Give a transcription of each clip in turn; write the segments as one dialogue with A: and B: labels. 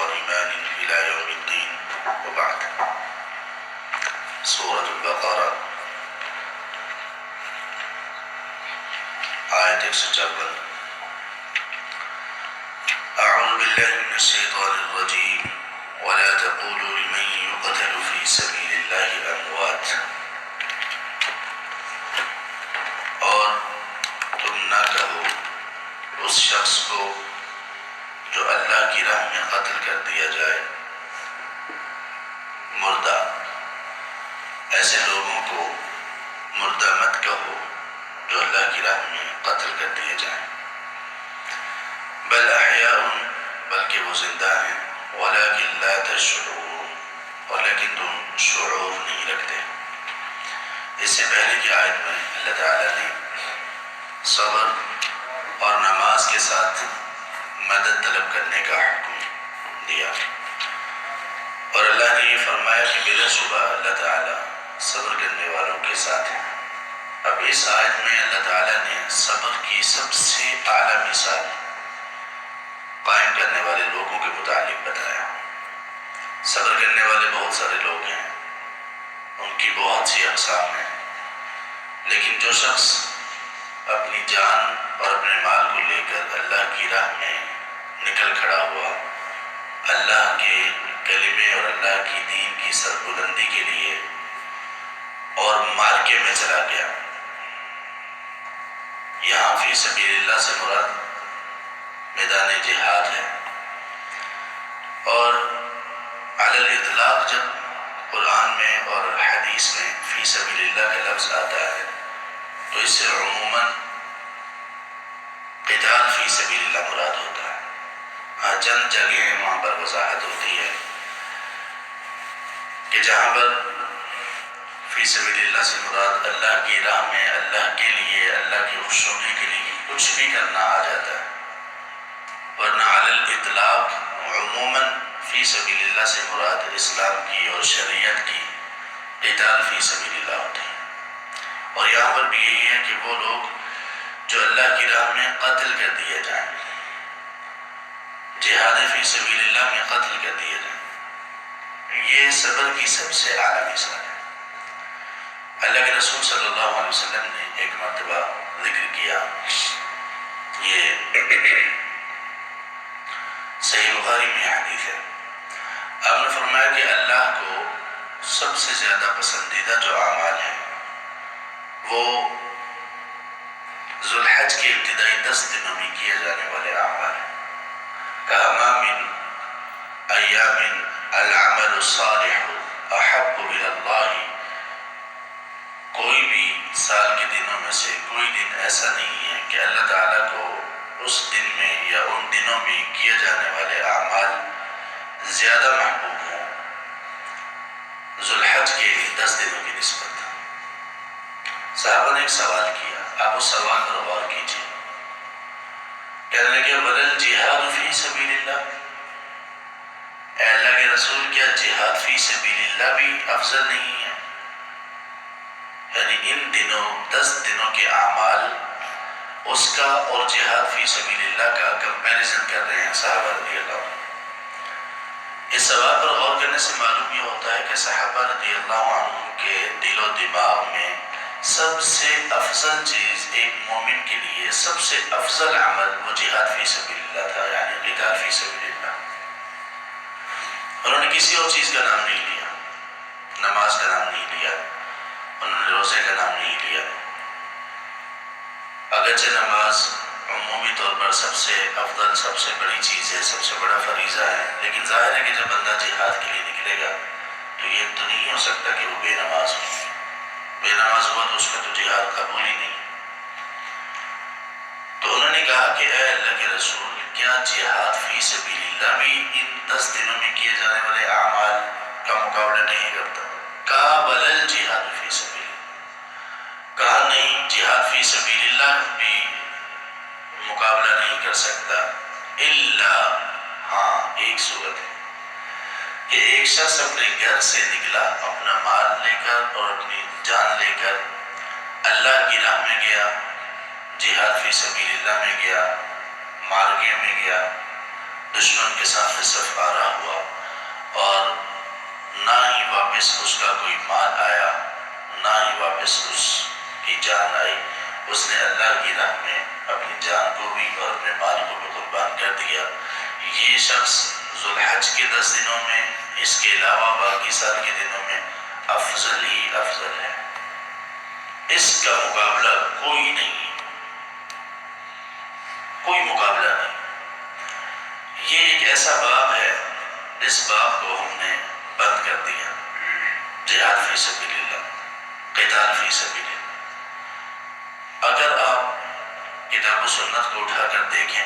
A: وإيمان إلى يوم الدين وبعد. سورة البقرہ آیت 154. أعوذ بالله من الشيطان الرجيم ولا تقولوا لمن يقتل في سبيل الله أموات. اور تم نہ کہو اس شخص کو جو اللہ کی راہ میں قتل کر دیا جائے مردہ. ایسے لوگوں کو مردہ مت کہو جو اللہ کی راہ میں قتل کر دیے جائیں. بل احیاء، بلکہ وہ زندہ ہیں، ولکن لا تشعرون، اور لیکن تم شعور نہیں رکھتے. اس سے پہلے کی آیت میں اللہ تعالیٰ نے صبر اور نماز کے ساتھ مدد طلب کرنے کا حکم دیا، اور اللہ نے یہ فرمایا کہ بلا شبہ اللہ تعالیٰ صبر کرنے والوں کے ساتھ ہے. اب اس آیت میں اللہ تعالیٰ نے صبر کی سب سے اعلیٰ مثال قائم کرنے والے لوگوں کے متعلق بتایا. صبر کرنے والے بہت سارے لوگ ہیں، ان کی بہت سی اقسام ہیں، لیکن جو شخص اپنی جان اور اپنے مال کو لے کر اللہ کی راہ میں نکل کھڑا ہوا، اللہ کے کلمے اور اللہ کی دین کی سربلندی کے لیے، اور مارکے میں چلا گیا. یہاں فی سبیل اللہ سے مراد میدان جہاد ہے، اور علی الاطلاق جب قرآن میں اور حدیث میں فی سبیل اللہ کا لفظ آتا ہے تو اس سے عموماً قتال فی سبیل اللہ مراد ہوتا ہے. ہاں چند جگہ ہیں وہاں پر وضاحت ہوتی ہے کہ جہاں پر فی سبیل اللہ سے مراد اللہ کی راہ میں اللہ کے لیے، اللہ کی خوشنودی کے لیے کچھ بھی کرنا آ جاتا ہے. ورنہ علی الاطلاق عموماً فی سبیل اللہ سے مراد اسلام کی اور شریعت کی قتال فی سبیل اللہ ہوتی ہے. اور یہاں پر بھی یہی ہے کہ وہ لوگ جو اللہ کی راہ میں قتل کر دیے جائیں، جہاد فی سبیل اللہ میں قتل کر دیے جائیں، یہ صبر کی سب سے اعلیٰ مثال ہے. اللہ کے رسول صلی اللہ علیہ وسلم نے ایک مرتبہ ذکر کیا، یہ صحیح بخاری میں حدیث ہے. آپ نے فرمایا کہ اللہ کو سب سے زیادہ پسندیدہ جو اعمال ہیں وہ ذوالحج کے ابتدائی 10 دنوں میں کیے جانے والے اعمال ہیں. کہا ما من ایام العمل الصالح احب الی اللہ، کوئی بھی سال کے دنوں میں سے کوئی دن ایسا نہیں ہے کہ اللہ تعالیٰ کو اس دن میں یا ان دنوں میں کیے جانے والے اعمال زیادہ محبوب ہوں ذوالحج کے 10 دنوں کی نسبت. صحابہ نے ایک سوال کیا، آپ اس سوال پر غور کیجیے. کہنے لگے ولل جہاد فی سبیل اللہ، اے اللہ کے رسول کیا جہاد فی سبیل اللہ بھی افضل نہیں ہے؟ یعنی ان دنوں 10 دنوں کے اعمال اس کا اور جہاد فی سبیل اللہ کا کمپیریزن کر رہے ہیں صحابہ رضی اللہ عنہ. اس سوال پر غور کرنے سے معلوم یہ ہوتا ہے کہ صحابہ رضی اللہ عنہ کے دل و دماغ میں سب سے افضل چیز ایک مومن کے لیے، سب سے افضل عمل وہ جہاد فی سبیل اللہ تھا، یعنی قتال فی سبیل اللہ. انہوں نے کسی اور چیز کا نام نہیں لیا، نماز کا نام نہیں لیا، انہوں نے روزے کا نام نہیں لیا. اگرچہ نماز عمومی طور پر سب سے افضل، سب سے بڑی چیز ہے، سب سے بڑا فریضہ ہے، لیکن ظاہر ہے کہ جب بندہ جہاد کے لیے نکلے گا تو یہ تو نہیں ہو سکتا کہ وہ بے نماز ہو. بے نماز ہوا تو اس کا تو جہاد قبول ہی نہیں. تو انہوں نے کہا کہ اے اللہ کے رسول کیا جہاد فی سبیل اللہ بھی ان 10 دنوں میں کیے جانے والے اعمال کا مقابلہ نہیں کرتا؟ کہا ولل جہاد فی سبیل اللہ، کہا نہیں جہاد فی سبیل اللہ بھی مقابلہ نہیں کر سکتا، الا ہاں ایک صورت ہے کہ ایک شخص اپنے گھر سے نکلا اپنا مال لے کر اور اپنی جان لے کر اللہ کی راہ میں گیا، جہاد فی سبیل اللہ میں گیا، مارکے میں گیا، دشمن کے سامنے صف آ رہا اور نہ ہی واپس اس کا کوئی مال آیا، نہ ہی واپس اس کی جان آئی. اس نے اللہ کی راہ میں اپنی جان کو بھی اور اپنے مال کو بھی قربان کر دیا. یہ شخص ذوالحج کے 10 دنوں میں، اس کے علاوہ باقی سال کے دنوں میں افضل ہی افضل ہے. اس کا مقابلہ کوئی نہیں، کوئی مقابلہ نہیں. یہ ایک ایسا باب ہے، اس باب کو ہم نے بند کر دیا. جہاد فی سبیل اللہ، قتال فی سبیل اللہ. اگر آپ کتاب و سنت کو اٹھا کر دیکھیں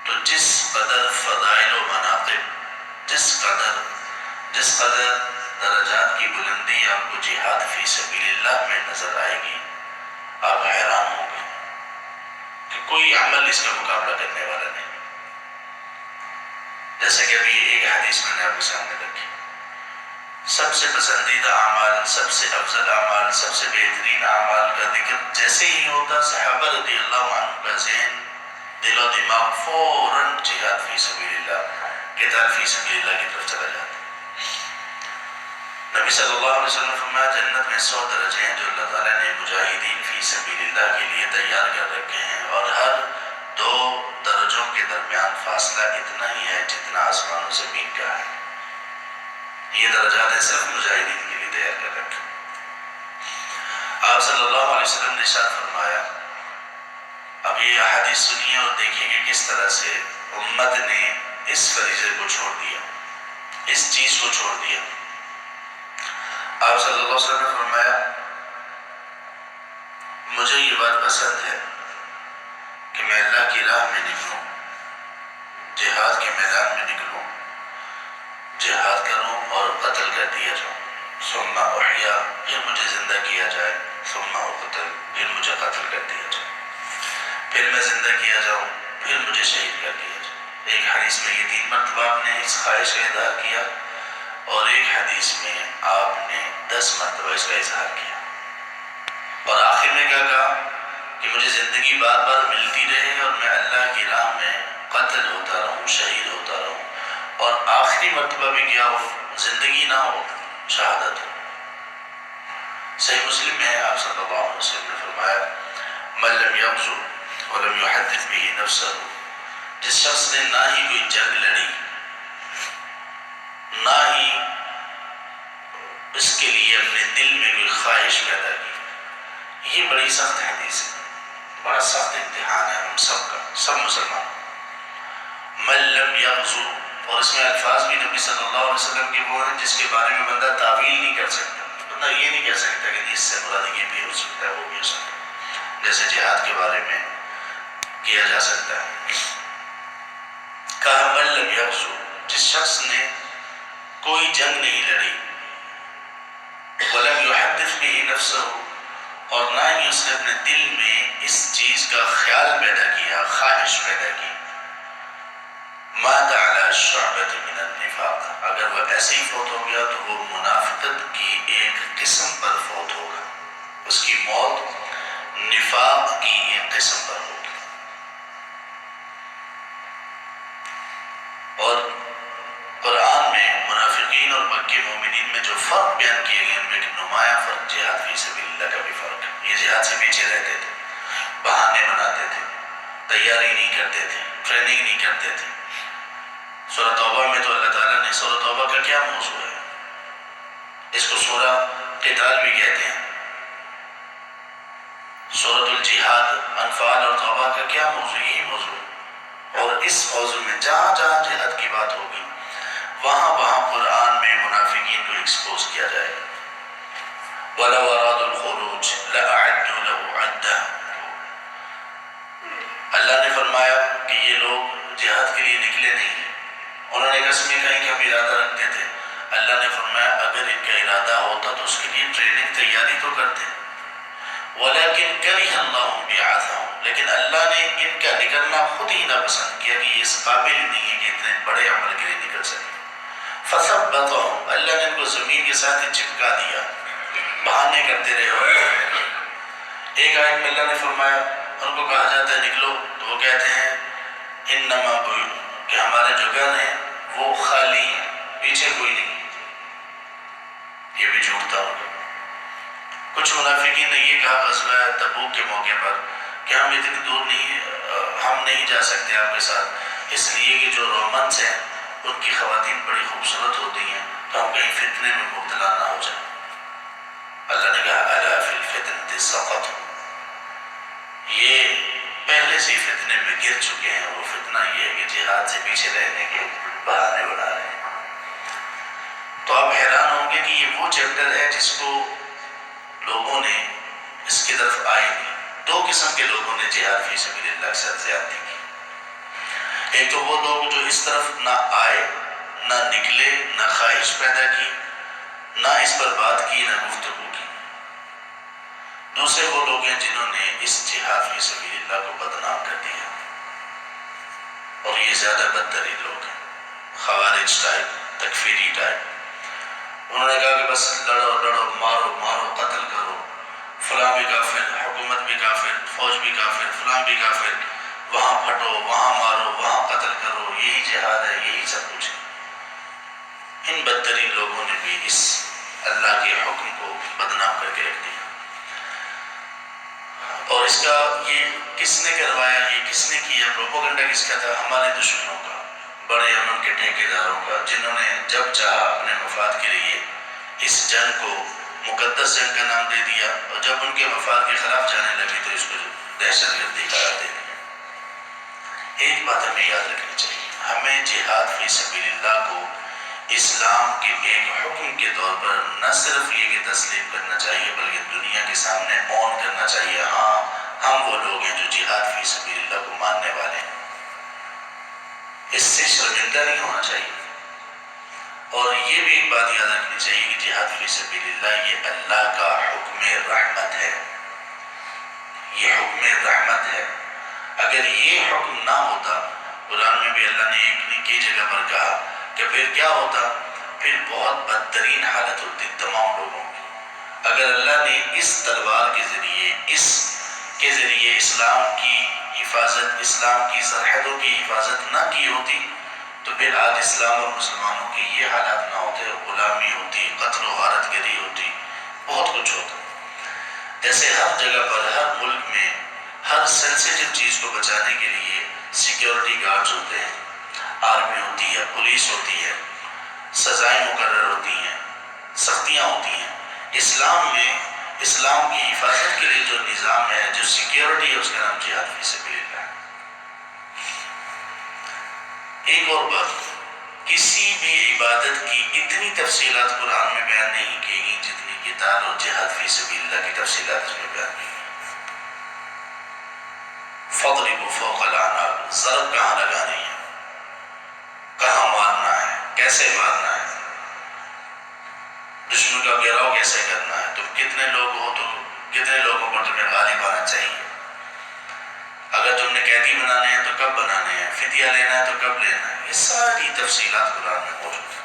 A: تو جس قدر فضائل و مناقب، جس قدر درجات کی بلندی آپ کو جہاد فی سبیل اللہ میں نظر آئے گی، آپ حیران ہوں گے کہ کوئی عمل اس کا مقابلہ کرنے والا نہیں. جیسا کہ ابھی ایک حدیث میں نے آپ کے سامنے رکھی، سب سے پسندیدہ اعمال، سب سے افضل اعمال، سب سے بہترین اعمال کا ذکر جیسے ہی ہوتا، صحابہ رضی اللہ عنہ کا ذہن، دل و دماغ فوراً جہاد فی سبیل اللہ، قتال فی سبیل اللہ کی طرف چلا جاتا. نبی صلی اللہ علیہ وسلم نے فرمایا جنت میں 100 درجے ہیں جو اللہ تعالیٰ نے مجاہدین فی سبیل اللہ کے لیے تیار کر رکھے ہیں، اور ہر 2 درجوں کے درمیان فاصلہ اتنا ہی ہے جتنا آسمان و زمین کا ہے. یہ درجات صرف مجاہدین کے لیے تیار کر رکھے. آپ صلی اللہ علیہ وسلم نے ارشاد فرمایا، اب یہ احادیث سنیے اور دیکھیں کہ کس طرح سے امت نے اس فریضے کو چھوڑ دیا، اس چیز کو چھوڑ دیا. آپ صلی اللہ علیہ وسلم نے فرمایا مجھے یہ بات پسند ہے کہ میں اللہ کی راہ میں نکلوں، جہاد کے میدان میں نکلوں، جہاد کروں اور قتل کر دیا جاؤں. ثم احیا، پھر مجھے زندہ کیا جائے. ثم اقتل، پھر مجھے قتل کر دیا جائے. پھر میں زندہ کیا جاؤں، پھر مجھے شہید کر دیا جائے. ایک حدیث میں یہ 3 مرتبہ آپ نے اس خواہش کا اظہار کیا، اور ایک حدیث میں آپ نے 10 مرتبہ اس کا اظہار کیا. اور آخر میں کیا کہا کہ مجھے زندگی بار بار ملتی رہے اور میں اللہ کی راہ میں قتل ہوتا رہوں، شہید ہوتا رہوں، اور آخری مرتبہ بھی کیا ہو، زندگی نہ ہو، شہادت ہو. صحیح مسلم میں آپ صلی اللہ علیہ وسلم نے فرمایا من لم یغزو ولم یحدث به نفسہ، جس شخص نے نہ ہی کوئی جنگ لڑی، نہ ہی اس کے لیے اپنے دل میں کوئی خواہش پیدا کی. یہ بڑی سخت حدیث ہے، بڑا سخت امتحان ہے ہم سب کا، سب مسلمان. من لم یغزو، اور اس میں الفاظ بھی نبی صلی اللہ علیہ وسلم کے وہ ہیں جس کے بارے میں بندہ تعویل نہیں کر سکتا. بندہ یہ نہیں کہہ سکتا کہ اس سے مراد یہ بھی ہو سکتا ہے، وہ بھی ہو سکتا ہے، جیسے جہاد کے بارے میں کیا جا سکتا ہے. کہا من لم یغزو، جس شخص نے کوئی جنگ نہیں لڑی، ولم یحدث به نفسہ، اور نہ ہی اس نے اپنے دل میں اس چیز کا خیال پیدا کیا، خواہش پیدا کی، مات علی شعبۃ من النفاق، اگر وہ ایسے ہی فوت ہو گیا تو وہ منافقت کی ایک قسم پر فوت ہوگا. اس کی موت نفاق کی ایک قسم پر ہوگی. اور قرآن میں منافقین اور مکی مومنین میں جو فرق بیان کیے گئے ان میں ایک نمایاں فرق جہاد فی سبیل اللہ کا بھی فرق ہے. یہ جہاد سے پیچھے رہتے تھے، بہانے بناتے تھے، تیاری نہیں کرتے تھے، ٹریننگ نہیں کرتے تھے. سورہ توبہ میں تو اللہ تعالیٰ نے، سورہ توبہ کا کیا موضوع ہے، اس کو سورہ قتال بھی کہتے ہیں. سورۃ الجہاد، انفال اور توبہ کا کیا موضوع، یہی موضوع ہے. اور اس موضوع میں جہاں جہاں جہاد کی بات ہوگی وہاں وہاں قرآن میں منافقین کو ایکسپوز کیا جائے گا. وَلَوْ أَرَادُوا الْخُرُوجَ لَأَعَدُّوا لَهُ عَدًّا، اللہ نے فرمایا کہ یہ لوگ جہاد کے لیے نکلے نہیں، انہوں نے قسمیں کہیں کہ ہم ارادہ رکھتے تھے. اللہ نے فرمایا اگر ان کا ارادہ ہوتا تو اس کے لیے ٹریننگ تیاری تو کرتے. وَلَكِنْ كَرِهَ اللَّهُ بِعَثَهُمْ، لیکن اللہ نے ان کا نکلنا خود ہی ناپسند کیا کہ یہ اس قابل نہیں ہے کہ اتنے بڑے عمل کے لیے نکل سکے. فَثَبَّتَهُمْ، اللہ نے ان کو زمین کے ساتھ ہی چپکا دیا، بہانے کرتے رہے. ایک آیت میں اللہ نے فرمایا ان کو کہا جاتا ہے نکلو تو وہ کہتے ہیں انما کہ ہمارے جو گھر ہیں وہ خالی ہیں، پیچھے کچھ منافقین نے یہ کہا غزوہ تبوک کے موقع پر کہ ہم اتنی دور نہیں، ہم نہیں جا سکتے آپ کے ساتھ، اس لیے کہ جو رومنس ہیں ان کی خواتین بڑی خوبصورت ہوتی ہیں، تو ہم کہیں فتنے میں مبتلا نہ ہو جائیں۔ اللہ نے کہا الا فی الفتنۃ سقطوا، یہ پہلے سے ہی فتنے میں گر چکے ہیں، وہ فتنہ یہ ہے کہ جہاد سے پیچھے رہنے کے بہانے بنا رہے ہیں۔ تو آپ حیران ہوں گے کہ یہ وہ چیپٹر ہے جس کو لوگوں نے اس کی طرف آئے نہیں۔ دو قسم کے لوگوں نے جہاد فی سبیل اللہ کے ساتھ زیادتی کی۔ ایک تو وہ لوگ جو اس طرف نہ آئے، نہ نکلے، نہ خواہش پیدا کی، نہ اس پر بات کی، نہ گفتگو کی۔ دوسرے وہ لوگ ہیں جنہوں نے اس جہاد فی سبیل اللہ کو بدنام کر دیا، اور یہ زیادہ بدترین لوگ ہیں، خوارج ٹائپ، تکفیری ٹائپ۔ انہوں نے کہا کہ بس لڑو لڑو، مارو مارو، قتل کرو، فلاں بھی کافر، حکومت بھی کافر، فوج بھی کافر، فلاں بھی کافر، وہاں پھٹو، وہاں مارو، وہاں قتل کرو، یہی جہاد ہے، یہی سب کچھ ہے۔ ان بدترین لوگوں نے بھی اس اللہ کے حکم کو بدنام کر کے رکھ دیا۔ اور اس کا یہ کس نے کروایا، یہ کس نے کیا، پروپیگنڈا کس کا تھا؟ ہمارے دشمنوں کا، بڑے امن کے ٹھیکیداروں کا، جنہوں نے جب چاہا اپنے مفاد کے لیے اس جنگ کو مقدس جنگ کا نام دے دیا، اور جب ان کے مفاد کے خلاف جانے لگی تو اس کو دہشت گردی قرار دے دیا۔ ایک بات ہمیں یاد رکھنی چاہیے، ہمیں جہاد فی سبیل اللہ کو اسلام کے ایک حکم کے طور پر نہ صرف یہ کہ تسلیم کرنا چاہیے، بلکہ دنیا کے سامنے اون کرنا چاہیے، ہاں ہم وہ لوگ ہیں جو جہاد فی سبیل اللہ کو ماننے والے ہیں۔ اس سے شرمندہ نہیں ہونا چاہیے۔ اور یہ بھی ایک بات یاد رکھنی چاہیے کہ جہاد فی سبیل اللہ یہ اللہ کا حکم رحمت ہے، یہ حکم رحمت ہے۔ اگر یہ حکم نہ ہوتا، قرآن میں بھی اللہ نے ایک کئی جگہ پر کہا کہ پھر کیا ہوتا، پھر بہت بدترین حالت ہوتی تمام لوگوں کی۔ اگر اللہ نے اس تلوار کے ذریعے اسلام کی حفاظت، اسلام کی سرحدوں کی حفاظت نہ کی ہوتی تو پھر آج اسلام اور مسلمانوں کے یہ حالات نہ ہوتے، غلامی ہوتی، قتل و غارت گری ہوتی، بہت کچھ ہوتا۔ جیسے ہر جگہ پر، ہر ملک میں، ہر سینسیٹیو چیز کو بچانے کے لیے سیکیورٹی گارڈز ہوتے ہیں، آرمی ہوتی ہے، پولیس ہوتی ہے، سزائیں مقرر ہوتی ہیں، سختیاں ہوتی ہیں۔ اسلام میں اسلام کی حفاظت کے لیے جو نظام ہے، جو سیکیورٹی ہے، اس کا نام جہاد فی سبیل اللہ ہے۔ ایک اور بات، کسی بھی عبادت کی اتنی تفصیلات قرآن میں بیان نہیں کی گئی جتنی قتال اور جہاد فی سبیل اللہ کی تفصیلات اس میں بیان کی گئی۔ فَاضْرِبُوا فَوْقَ الْأَعْنَاقِ، ضرب کہاں لگانی ہے، کہاں مارنا ہے، کیسے مارنا ہے، دشمن کا گھیراؤ کیسے کرنا ہے، تم کتنے لوگ ہو تو کتنے لوگوں پر تمہیں غالب آنا چاہیے، اگر تم نے قیدی بنانے ہیں تو کب بنانے ہیں، فدیہ لینا ہے تو کب لینا ہے، یہ ساری تفصیلات قرآن میں موجود ہیں۔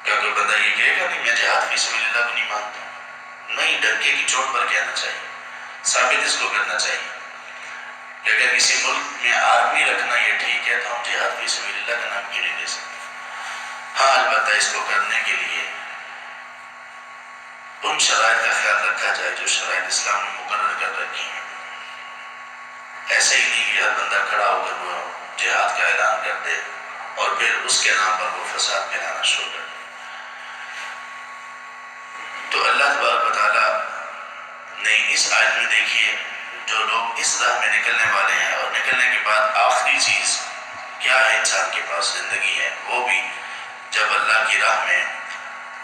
A: کیا کوئی بندہ یہ کہے گا نہیں میں جہاد فی سبیل اللہ کو نہیں مانتا؟ نہیں، ڈنکے کی چوٹ پر کہنا چاہیے، ثابت اس کو کرنا چاہیے کہ اگر کسی ملک میں آرمی رکھنا یہ ٹھیک ہے تو ہم جہاد فی سبیل اللہ کا نام کیوں نہیں دے سکتے؟ ہاں البتہ اس کو کرنے کے لیے ان شرائط کا خیال رکھا جائے جو شرائط اسلام نے مقرر کر رکھی ہیں۔ ایسے ہی نہیں کہ ہر بندہ کھڑا ہو کر وہ جہاد کا اعلان کر دے اور پھر اس کے نام پر وہ فساد پھیلانا شروع کر دے۔ تو اللہ تبارک و تعالیٰ نے اس آیت میں دیکھیے جو لوگ اس راہ میں نکلنے والے ہیں، اور نکلنے کے بعد آخری چیز کیا ہے انسان کے پاس، زندگی ہے، وہ بھی جب اللہ کی راہ میں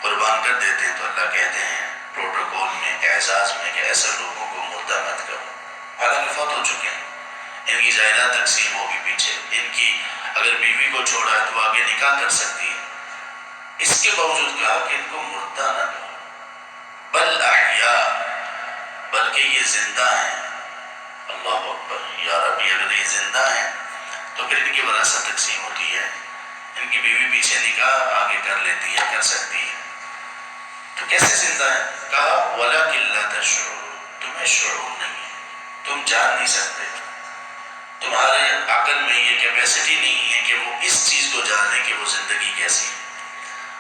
A: قربان کر دیتے ہیں تو اللہ کہتے ہیں پروٹوکول میں، اعزاز میں کہ ایسے لوگوں کو مردہ مت کرو، حالانکہ فوت ہو چکے ہیں، ان کی جائیداد تقسیم ہوگی پیچھے، ان کی اگر بیوی کو چھوڑا ہے تو آگے نکاح کر سکتی ہے، اس کے باوجود کہا کہ ان کو مردہ نہ کرو، بل احیاء، بلکہ یہ زندہ ہیں۔ اللہ اکبر، یا ربی، اگر یہ زندہ ہیں تو پھر ان کی وراثت تقسیم ہوتی ہے، ان کی بیوی پیچھے نکاح آگے کر لیتی ہے، کر سکتی ہے، تو کیسے زندہ ہے؟ کہا وَلَكِنْ لَا تَشْعُرُونَ، تمہیں شعور نہیں ہے، تم جان نہیں سکتے، تمہارے عقل میں یہ کیپیسٹی نہیں ہے کہ وہ اس چیز کو جانے کہ وہ زندگی کیسی ہے۔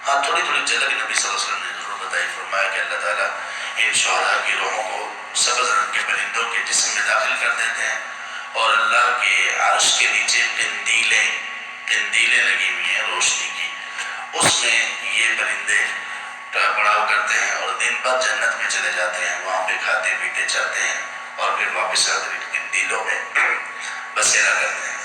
A: ہاں تھوڑی تھوڑی جھلک نبی صلی اللہ علیہ وسلم نے ضرور بتائی، فرمایا کہ اللہ تعالیٰ ان شعراء کی روحوں کو سبز رنگ کے پرندوں کے جسم میں داخل کر دیتے ہیں، اور اللہ کے عرش کے نیچے قندیلیں لگی ہوئی ہیں روشنی کی، اس میں یہ پرندے پڑاؤ کرتے ہیں اور دن بھر جنت میں چلے جاتے ہیں، وہاں پہ کھاتے پیتے چلتے ہیں اور پھر واپس آتے قندیلوں میں بسیرا کرتے ہیں۔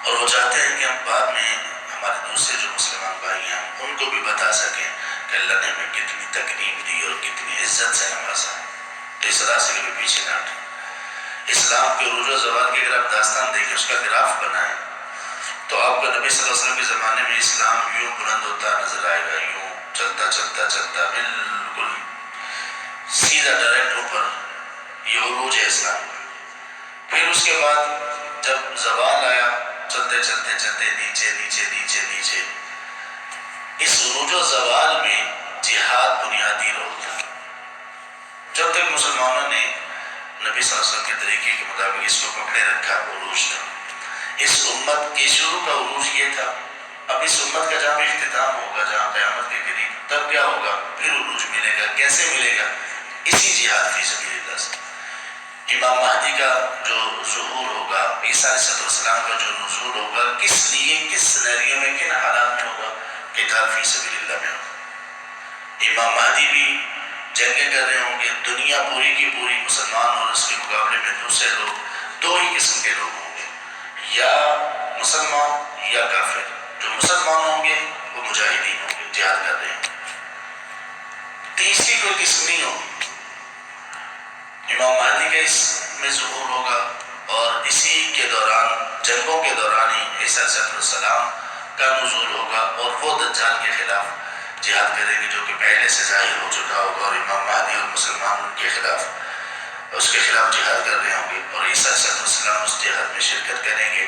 A: اور وہ چاہتے ہیں کہ ہم بعد میں ہمارے دوسرے جو مسلمان بھائی ہیں ان کو بھی بتا سکیں کہ اللہ نے ہمیں کتنی تکریم دی اور کتنی عزت سے نوازا، تو اس طرح سے کبھی پیچھے نہ ہٹیں۔ اسلام کے عروج و زوال کی اگر آپ داستان دیکھیں، اس کا گراف بنائیں، تو آپ کو نبی صلی اللہ علیہ وسلم کے زمانے میں اسلام یوں بلند ہوتا نظر آئے گا، یوں چلتا چلتا چلتا بالکل سیدھا ڈائریکٹ اوپر، یہ عروج ہے اسلام۔ پھر اس کے بعد جب زوال آیا، چلتے چلتے چلتے نیچے نیچے نیچے نیچے، اس عروج و زوال میں جہاد بنیادی رول تھا۔ جب تک مسلمانوں نے نبی صلی اللہ علیہ وسلم کے طریقے کے مطابق اس کو پکڑے رکھا، عروج تھا۔ اس امت کی شروع کا عروج یہ تھا، اب اس امت کا جہاں بھی اختتام ہوگا، جہاں قیامت کے قریب، تب کیا ہوگا؟ پھر عروج ملے گا۔ کیسے ملے گا؟ اسی جہاد فی سبیل اللہ سے۔ امام مہدی کا جو ظہور ہوگا، عیسیٰ علیہ السلام کا جو نزول ہوگا، کس لیے، کس سینیریو میں، کن حالات میں ہوگا؟ قتال فی سبیل اللہ میں ہوگا۔ امام مہدی بھی جنگیں کر رہے ہوں گے، دنیا پوری کی پوری مسلمان اور اس کے مقابلے میں دوسرے لوگ، دو ہی قسم کے لوگ ہوں گے، یا مسلمان یا کافر۔ جو مسلمان ہوں گے وہ مجاہدین ہوں گے، جہاد کر رہے ہوں گے، تیسری کوئی قسم نہیں ہوگی۔ امام مہدی کا اس میں ظہور ہوگا، اور اسی کے دوران، جنگوں کے دوران ہی عیسیٰ علیہ السلام کا نزول ہوگا، اور وہ دجال کے خلاف جہاد کریں گے جو کہ پہلے سے ظاہر ہو چکا ہوگا، اور امام مہدی اور مسلمان ان کے خلاف، اس کے خلاف جہاد کر رہے ہوں گے، اور عیسیٰ علیہ السلام اس جہاد میں شرکت کریں گے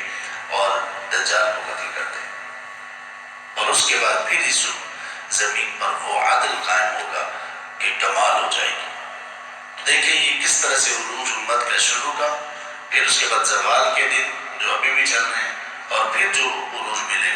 A: اور دجال کو قتل کر دیں گے۔ اور اس کے بعد پھر اس زمین پر وہ عدل قائم ہوگا کہ کمال ہو جائے گی۔ دیکھیں یہ کس طرح سے عروج امت کا شروع کا، پھر اس کے بعد زوال کے دن جو ابھی بھی چل رہے ہیں، اور پھر جو عروج ملے